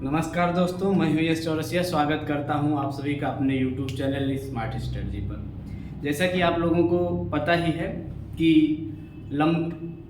नमस्कार दोस्तों, मैं हूं यश चौरसिया। स्वागत करता हूं आप सभी का अपने YouTube चैनल स्मार्ट स्ट्रेटजी पर। जैसा कि आप लोगों को पता ही है कि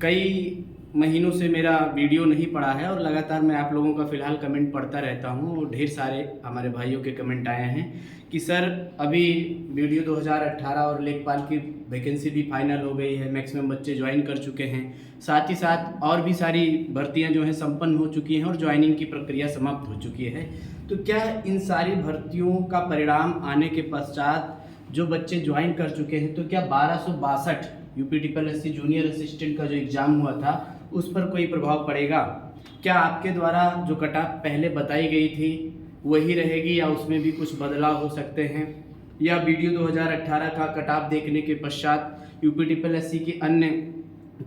कई महीनों से मेरा वीडियो नहीं पड़ा है और लगातार मैं आप लोगों का फ़िलहाल कमेंट पढ़ता रहता हूं और ढेर सारे हमारे भाइयों के कमेंट आए हैं कि सर अभी वीडियो 2018 और लेखपाल की वैकेंसी भी फाइनल हो गई है, मैक्सिमम बच्चे ज्वाइन कर चुके हैं, साथ ही साथ और भी सारी भर्तियां जो हैं संपन्न हो चुकी हैं और ज्वाइनिंग की प्रक्रिया समाप्त हो चुकी है। तो क्या इन सारी भर्तियों का परिणाम आने के पश्चात जो बच्चे ज्वाइन कर चुके हैं, तो क्या 1262 UPSSC जूनियर असिस्टेंट का जो एग्ज़ाम हुआ था उस पर कोई प्रभाव पड़ेगा? क्या आपके द्वारा जो कट ऑफ पहले बताई गई थी वही रहेगी या उसमें भी कुछ बदलाव हो सकते हैं? या वीडियो 2018 का कट ऑफ देखने के पश्चात UPSSC की अन्य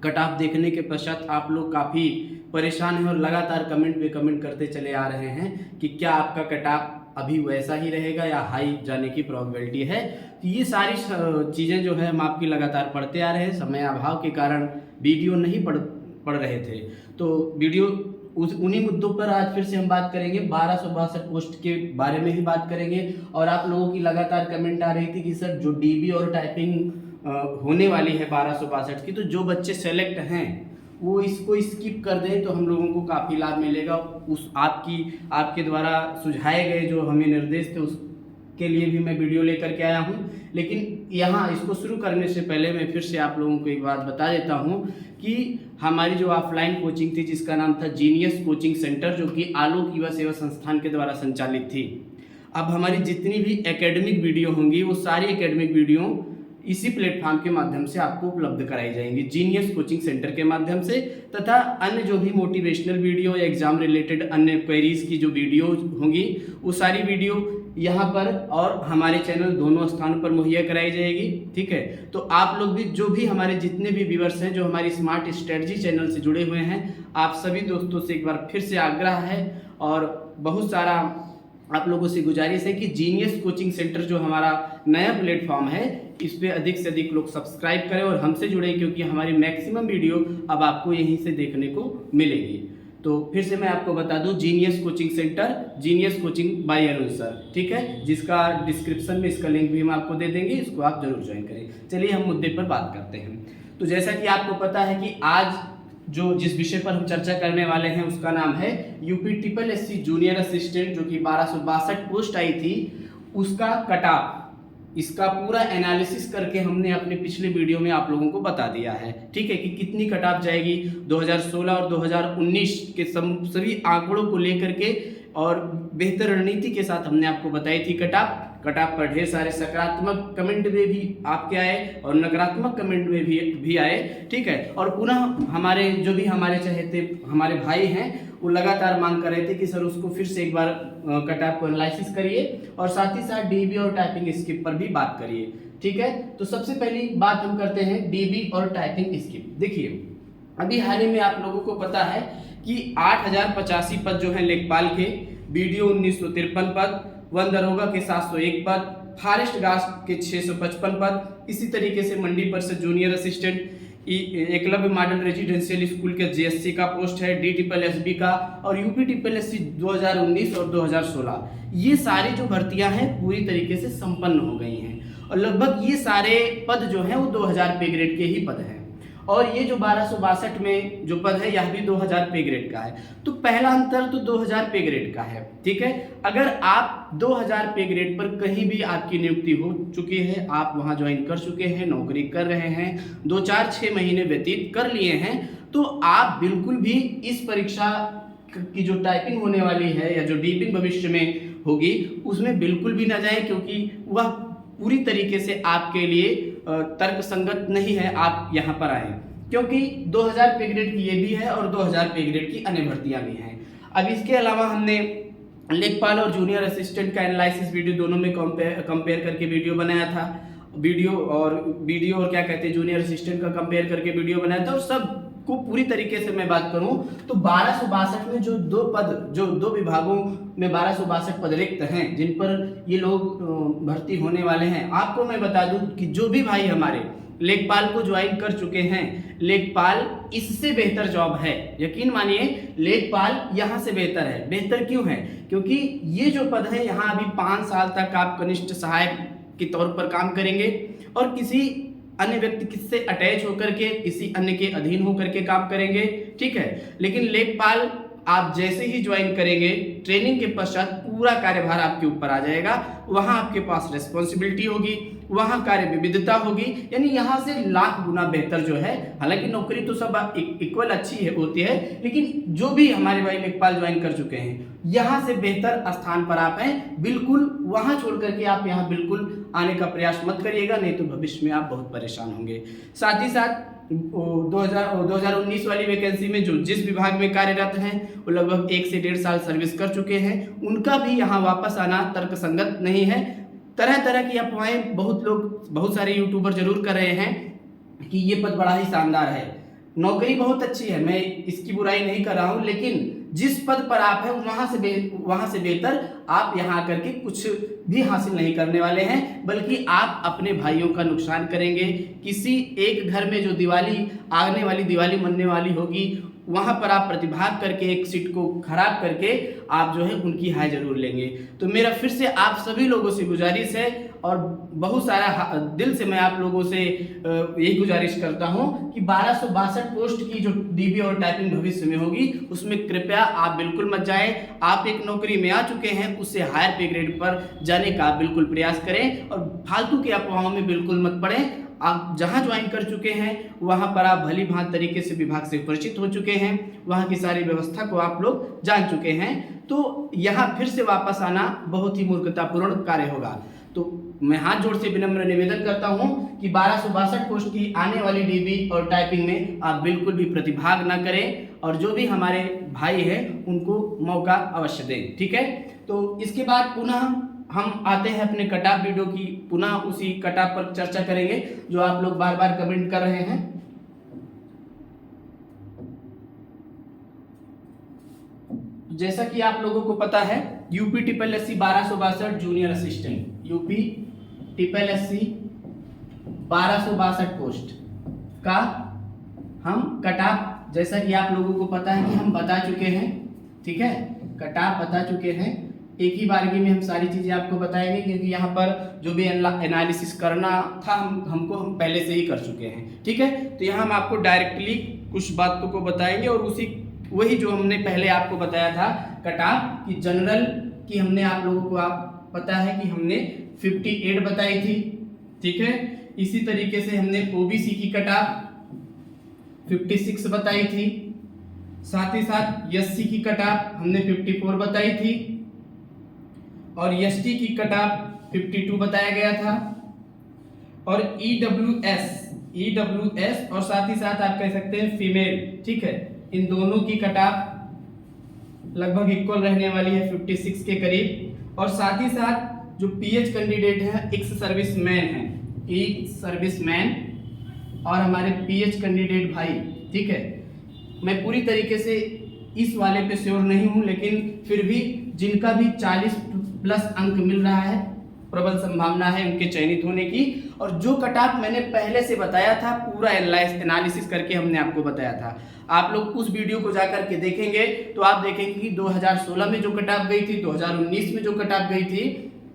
कट ऑफ देखने के पश्चात आप लोग काफ़ी परेशान हैं और लगातार कमेंट पे कमेंट करते चले आ रहे हैं कि क्या आपका कट ऑफ अभी वैसा ही रहेगा या हाई जाने की प्रोबेबिलिटी है? तो ये सारी चीज़ें जो है हम आपकी लगातार पढ़ते आ रहे हैं। समय अभाव के कारण वीडियो नहीं पढ़ रहे थे, तो वीडियो उन्हीं मुद्दों पर आज फिर से हम बात करेंगे। 1262 पोस्ट के बारे में ही बात करेंगे और आप लोगों की लगातार कमेंट आ रही थी कि सर जो डीबी और टाइपिंग होने वाली है 1262 की, तो जो बच्चे सेलेक्ट हैं वो इसको स्किप कर दें तो हम लोगों को काफ़ी लाभ मिलेगा। उस आपके द्वारा सुझाए गए जो हमें निर्देश थे उसके लिए भी मैं वीडियो लेकर के आया हूं। लेकिन यहाँ इसको शुरू करने से पहले मैं फिर से आप लोगों को एक बात बता देता हूं कि हमारी जो ऑफलाइन कोचिंग थी जिसका नाम था जीनियस कोचिंग सेंटर, जो कि आलोक युवा सेवा संस्थान के द्वारा संचालित थी, अब हमारी जितनी भी एकेडमिक वीडियो होंगी वो सारी एकेडमिक वीडियो इसी प्लेटफॉर्म के माध्यम से आपको उपलब्ध कराई जाएंगी, जीनियस कोचिंग सेंटर के माध्यम से। तथा अन्य जो भी मोटिवेशनल वीडियो या एग्जाम रिलेटेड अन्य क्वेरीज की जो वीडियो होंगी वो सारी वीडियो यहाँ पर और हमारे चैनल दोनों स्थानों पर मुहैया कराई जाएगी। ठीक है, तो आप लोग भी जो भी हमारे जितने भी व्यूअर्स हैं जो हमारी स्मार्ट स्ट्रेटजी चैनल से जुड़े हुए हैं, आप सभी दोस्तों से एक बार फिर से आग्रह है और बहुत सारा आप लोगों से गुजारिश है कि जीनियस कोचिंग सेंटर जो हमारा नया प्लेटफॉर्म है इस पे अधिक से अधिक लोग सब्सक्राइब करें और हमसे जुड़ें, क्योंकि हमारी मैक्सिमम वीडियो अब आपको यहीं से देखने को मिलेगी। तो फिर से मैं आपको बता दूं, genius coaching centre, genius coaching bye Arun sir, ठीक है, जिसका डिस्क्रिप्शन में इसका लिंक भी हम आपको दे देंगे, इसको आप जरूर ज्वाइन करें। चलिए हम मुद्दे पर बात करते हैं। तो जैसा कि आपको पता है कि आज जिस विषय पर हम चर्चा करने वाले हैं उसका नाम है UPSSC जूनियर असिस्टेंट, जो कि 1262 पोस्ट आई थी उसका कट ऑफ, इसका पूरा एनालिसिस करके हमने अपने पिछले वीडियो में आप लोगों को बता दिया है। ठीक है, कि कितनी कट ऑफ जाएगी 2016 और 2019 के सभी आंकड़ों को लेकर के और बेहतर रणनीति के साथ हमने आपको बताई थी कट ऑफ पर ढेर सारे सकारात्मक कमेंट में भी आपके आए और नकारात्मक कमेंट में भी आए। ठीक है, और पुनः हमारे जो भी हमारे चहेते हमारे भाई हैं वो लगातार मांग कर रहे थे कि सर उसको फिर से एक बार कट ऑफ को एनालिसिस करिए और साथ ही साथ डीबी और टाइपिंग स्किप पर भी बात करिए। ठीक है, तो सबसे पहली बात हम करते हैं डीबी और टाइपिंग स्किप। देखिए, अभी हाल ही में आप लोगों को पता है कि 8085 पद जो है लेखपाल के, बीडीओ 1953 पद, वन दरोगा के 701 पद, फॉरेस्ट गार्ड के 655 पद, इसी तरीके से मंडी परिषद junior assistant, Eklavya model residential school के JSC का पोस्ट है, DSSB का और UPSSC 2019 और 2016, ये सारी जो भर्तियां हैं पूरी तरीके से संपन्न हो गई हैं और लगभग ये सारे पद जो हैं वो 2000 पे ग्रेड के ही पद हैं। और ये जो 1262 में जो पद है यह भी 2000 पे ग्रेड का है। तो पहला अंतर तो 2000 पे ग्रेड का है। ठीक है, अगर आप 2000 पे ग्रेड पर कहीं भी आपकी नियुक्ति हो चुकी है, आप वहां ज्वाइन कर चुके हैं, नौकरी कर रहे हैं, 2-4-6 महीने व्यतीत कर लिए हैं, तो आप बिल्कुल भी इस परीक्षा की जो टाइपिंग होने वाली है या जो डीपिंग भविष्य में होगी उसमें बिल्कुल भी ना जाए, क्योंकि वह पूरी तरीके से आपके लिए तर्क संगत नहीं है आप यहाँ पर आए, क्योंकि 2000 पे ग्रेड की ये भी है और 2000 पे ग्रेड की अन्य भर्तियां भी हैं। अब इसके अलावा हमने लेखपाल और जूनियर असिस्टेंट का एनालिसिस वीडियो दोनों में कंपेयर करके वीडियो बनाया था, वीडियो और क्या कहते हैं जूनियर असिस्टेंट का कंपेयर करके वीडियो बनाया था। और सब को पूरी तरीके से मैं बात करूं तो 1262 में जो दो विभागों में 1262 पद रिक्त हैं जिन पर ये लोग भर्ती होने वाले हैं, आपको मैं बता दूं कि जो भी भाई हमारे लेखपाल को ज्वाइन कर चुके हैं, लेखपाल इससे बेहतर जॉब है। यकीन मानिए लेखपाल यहाँ से बेहतर है। बेहतर क्यों है? क्योंकि ये जो पद है यहाँ अभी 5 साल तक आप कनिष्ठ सहायक के तौर पर काम करेंगे और किसी अन्य व्यक्ति से अटैच होकर के, किसी अन्य के अधीन होकर के काम करेंगे, ठीक है। लेकिन लेखपाल आप जैसे ही ज्वाइन करेंगे, ट्रेनिंग के पश्चात पूरा कार्यभार आपके ऊपर आ जाएगा। वहां आपके पास रिस्पॉन्सिबिलिटी होगी, वहां कार्य विविधता होगी, यानी यहां से लाख गुना बेहतर जो है। हालांकि नौकरी तो सब इक्वल अच्छी होती है, लेकिन जो भी हमारे भाई लेखपाल ज्वाइन कर चुके हैं, यहां से बेहतर स्थान पर आप हैं। बिल्कुल वहां छोड़ करके आप यहाँ बिल्कुल आने का प्रयास मत करिएगा, नहीं तो भविष्य में आप बहुत परेशान होंगे। साथ ही साथ 2019 वाली वैकेंसी में जो जिस विभाग में कार्यरत हैं वो लगभग 1 से 1.5 साल सर्विस कर चुके हैं, उनका भी यहाँ वापस आना तर्कसंगत नहीं है। तरह तरह की अफवाहें बहुत सारे यूट्यूबर जरूर कर रहे हैं कि ये पद बड़ा ही शानदार है, नौकरी बहुत अच्छी है, मैं इसकी बुराई नहीं कर रहा हूँ, लेकिन जिस पद पर आप हैं वहां से बेहतर आप यहाँ आकर के कुछ भी हासिल नहीं करने वाले हैं, बल्कि आप अपने भाइयों का नुकसान करेंगे। किसी एक घर में जो आने वाली दिवाली मनने वाली होगी, वहां पर आप प्रतिभाग करके एक सीट को खराब करके आप जो है उनकी हाय जरूर लेंगे। तो मेरा फिर से आप सभी लोगों से गुजारिश है और बहुत सारा दिल से मैं आप लोगों से यही गुजारिश करता हूं कि 1262 पोस्ट की जो डीबी और टाइपिंग भविष्य में होगी, उसमें कृपया आप बिल्कुल मत जाएं। आप एक नौकरी में आ चुके हैं, उससे हायर पे ग्रेड पर जाने का बिल्कुल प्रयास करें और फालतू के अफवाहों में बिल्कुल मत पड़ें। आप जहां ज्वाइन कर चुके हैं वहां पर आप भली भांति तरीके से विभाग से परिचित हो चुके हैं, वहां की सारी व्यवस्था को आप लोग जान चुके हैं, तो यहाँ फिर से वापस आना बहुत ही मूर्खतापूर्ण कार्य होगा। तो मैं हाथ जोड़ से विनम्र निवेदन करता हूं कि 1262 पोस्ट की आने वाली डीबी और टाइपिंग में आप बिल्कुल भी प्रतिभाग ना करें और जो भी हमारे भाई हैं उनको मौका अवश्य दें, ठीक है। तो इसके बाद पुनः हम आते हैं अपने कटऑफ वीडियो की, पुनः उसी कटऑफ पर चर्चा करेंगे जो आप लोग बार बार कमेंट कर रहे हैं। जैसा कि आप लोगों को पता है, UP SSSC 1262 junior assistant, UP SSSC 1262 post का हम कटऑफ, जैसा कि आप लोगों को पता है कि हम बता चुके हैं, ठीक है, कटऑफ बता चुके हैं। एक ही बारगी में हम सारी चीज़ें आपको बताएंगे, क्योंकि यहाँ पर जो भी एनालिसिस करना था हम पहले से ही कर चुके हैं, ठीक है। तो यहाँ हम आपको डायरेक्टली कुछ बातों को बताएंगे और वही जो हमने पहले आपको बताया था कटऑफ की जनरल की, हमने आप लोगों को आप पता है कि हमने 58 बताई थी, ठीक है। इसी तरीके से हमने ओबीसी की कटऑफ 56 बताई थी, साथ ही साथ एससी की कटऑफ हमने 54 बताई थी और एसटी की कटऑफ 52 बताया गया था और ईडब्ल्यूएस और साथ ही साथ आप कह सकते हैं फीमेल, ठीक है, इन दोनों की कटऑफ लगभग इक्वल रहने वाली है 56 के करीब। और साथ ही साथ जो पीएच कैंडिडेट है, एक्स सर्विसमैन है, एक्स सर्विसमैन और हमारे पीएच कैंडिडेट भाई, ठीक है। मैं पूरी तरीके से इस वाले पे श्योर नहीं हूं, लेकिन फिर भी जिनका भी 40+ अंक मिल रहा है, प्रबल संभावना है उनके चयनित होने की। और जो कटऑफ मैंने पहले से बताया था, पूरा एनालिसिस करके हमने आपको बताया था, आप लोग उस वीडियो को जाकर के देखेंगे तो आप देखेंगे कि 2016 में जो कटऑफ गई थी, 2019 में जो कटऑफ गई थी,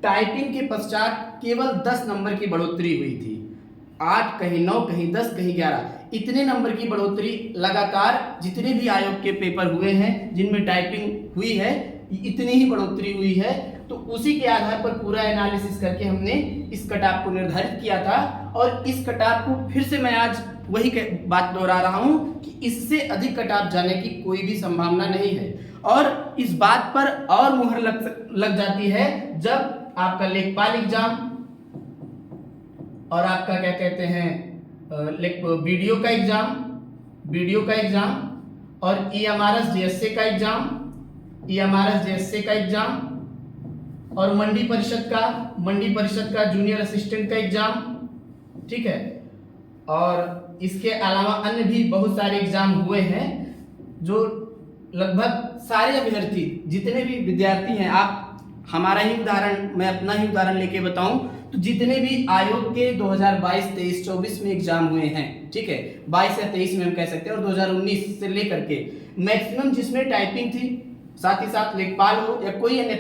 टाइपिंग के पश्चात केवल 10 नंबर की बढ़ोतरी हुई थी। 8, कहीं 9, कहीं 10, कहीं 11, इतने नंबर की बढ़ोतरी लगातार जितने भी आयोग के पेपर हुए हैं जिनमें टाइपिंग हुई है, इतनी ही बढ़ोतरी हुई है। तो उसी के आधार पर पूरा एनालिसिस करके हमने इस कटऑफ को निर्धारित किया था और इस कटऑफ को फिर से मैं आज वही बात दोहरा रहा हूं कि इससे अधिक कटऑफ जाने की कोई भी संभावना नहीं है। और इस बात पर और मुहर लग जाती है जब आपका लेखपाल एग्जाम और आपका क्या कहते हैं वीडियो का एग्जाम और ईएमआरएस डीएसए का एग्जाम और मंडी परिषद का जूनियर असिस्टेंट का एग्जाम, ठीक है। और इसके अलावा अन्य भी बहुत सारे एग्जाम हुए हैं जो लगभग सारे अभ्यर्थी जितने भी विद्यार्थी हैं, आप हमारा ही उदाहरण, मैं अपना ही उदाहरण लेके बताऊं तो जितने भी आयोग के 2022, 23, 24 में एग्जाम हुए हैं, ठीक है, 22 या 23 में हम कह सकते हैं, और 2019 से लेकर के मैक्सिमम जिसमें टाइपिंग थी, साथ ही साथ लेखपाल हो या कोई अन्य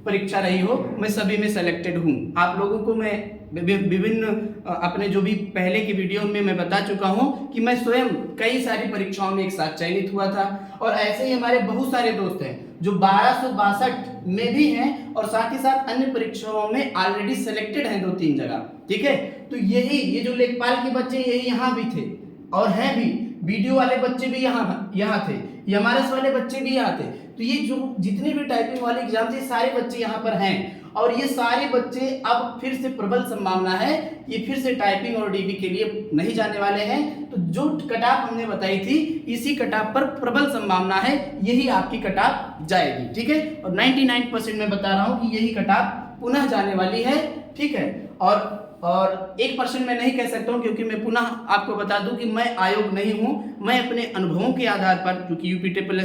परीक्षा रही हो, मैं सभी में सेलेक्टेड हूँ। आप लोगों को मैं विभिन्न अपने जो भी पहले की वीडियो में मैं बता चुका हूँ कि मैं स्वयं कई सारी परीक्षाओं में एक साथ चयनित हुआ था, और ऐसे ही हमारे बहुत सारे दोस्त हैं जो 1262 में भी हैं और साथ ही साथ अन्य परीक्षाओं में ऑलरेडी सेलेक्टेड हैं 2-3 जगह, ठीक है। तो ये जो लेखपाल के बच्चे यही यहाँ भी थे और हैं भी, वीडियो वाले बच्चे भी यहाँ थे, एमआरएस वाले बच्चे भी यहाँ थे। तो ये जो जितने भी टाइपिंग वाले एग्जाम थे सारे बच्चे यहाँ पर हैं, और ये सारे बच्चे अब फिर से प्रबल संभावना है ये फिर से टाइपिंग और डीबी के लिए नहीं जाने वाले हैं। तो जो कटाप हमने बताई थी इसी कटाप पर प्रबल संभावना है यही आपकी कटाप जाएगी, ठीक है। और 99% मैं बता रहा हूं कि यही कटाप पुनः जाने वाली है, ठीक है। और 1% मैं नहीं कह सकता हूं, क्योंकि मैं पुनः आपको बता दूं कि मैं आयोग नहीं हूं, मैं अपने अनुभवों के आधार पर, क्योंकि यूपी ट्रिपल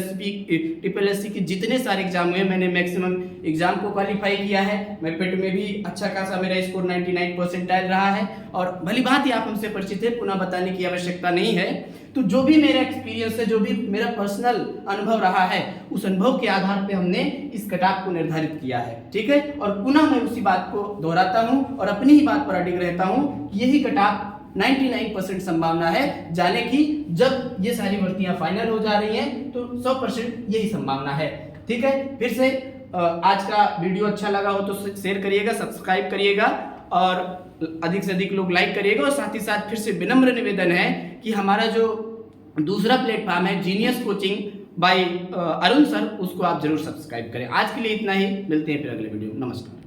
एस सी के जितने सारे एग्जाम हुए मैंने मैक्सिमम एग्जाम को क्वालिफाई किया है। मैं पेट में भी अच्छा खासा मेरा स्कोर 99 परसेंटाइल रहा है, और भली बात ही आप हमसे परिचित है, पुनः बताने की आवश्यकता नहीं है। तो जो भी मेरा एक्सपीरियंस है, जो भी मेरा पर्सनल अनुभव रहा है, उस अनुभव के आधार पे हमने इस कटाप को निर्धारित किया है, ठीक है। और पुनः मैं उसी बात को दोहराता हूं और अपनी ही बात पर अडिग रहता हूं कि यही कटाप 99% संभावना है जाने की। जब ये सारी भर्तियां फाइनल हो जा रही हैं तो 100% यही संभावना है, ठीक है। फिर से आज का वीडियो अच्छा लगा हो तो शेयर करिएगा, सब्सक्राइब करिएगा, और अधिक से अधिक लोग लाइक करिएगा। और साथ ही साथ फिर से विनम्र निवेदन है कि हमारा जो दूसरा प्लेटफॉर्म है genius coaching bye Arun sir, उसको आप जरूर सब्सक्राइब करें। आज के लिए इतना ही, मिलते हैं फिर अगले वीडियो। नमस्कार।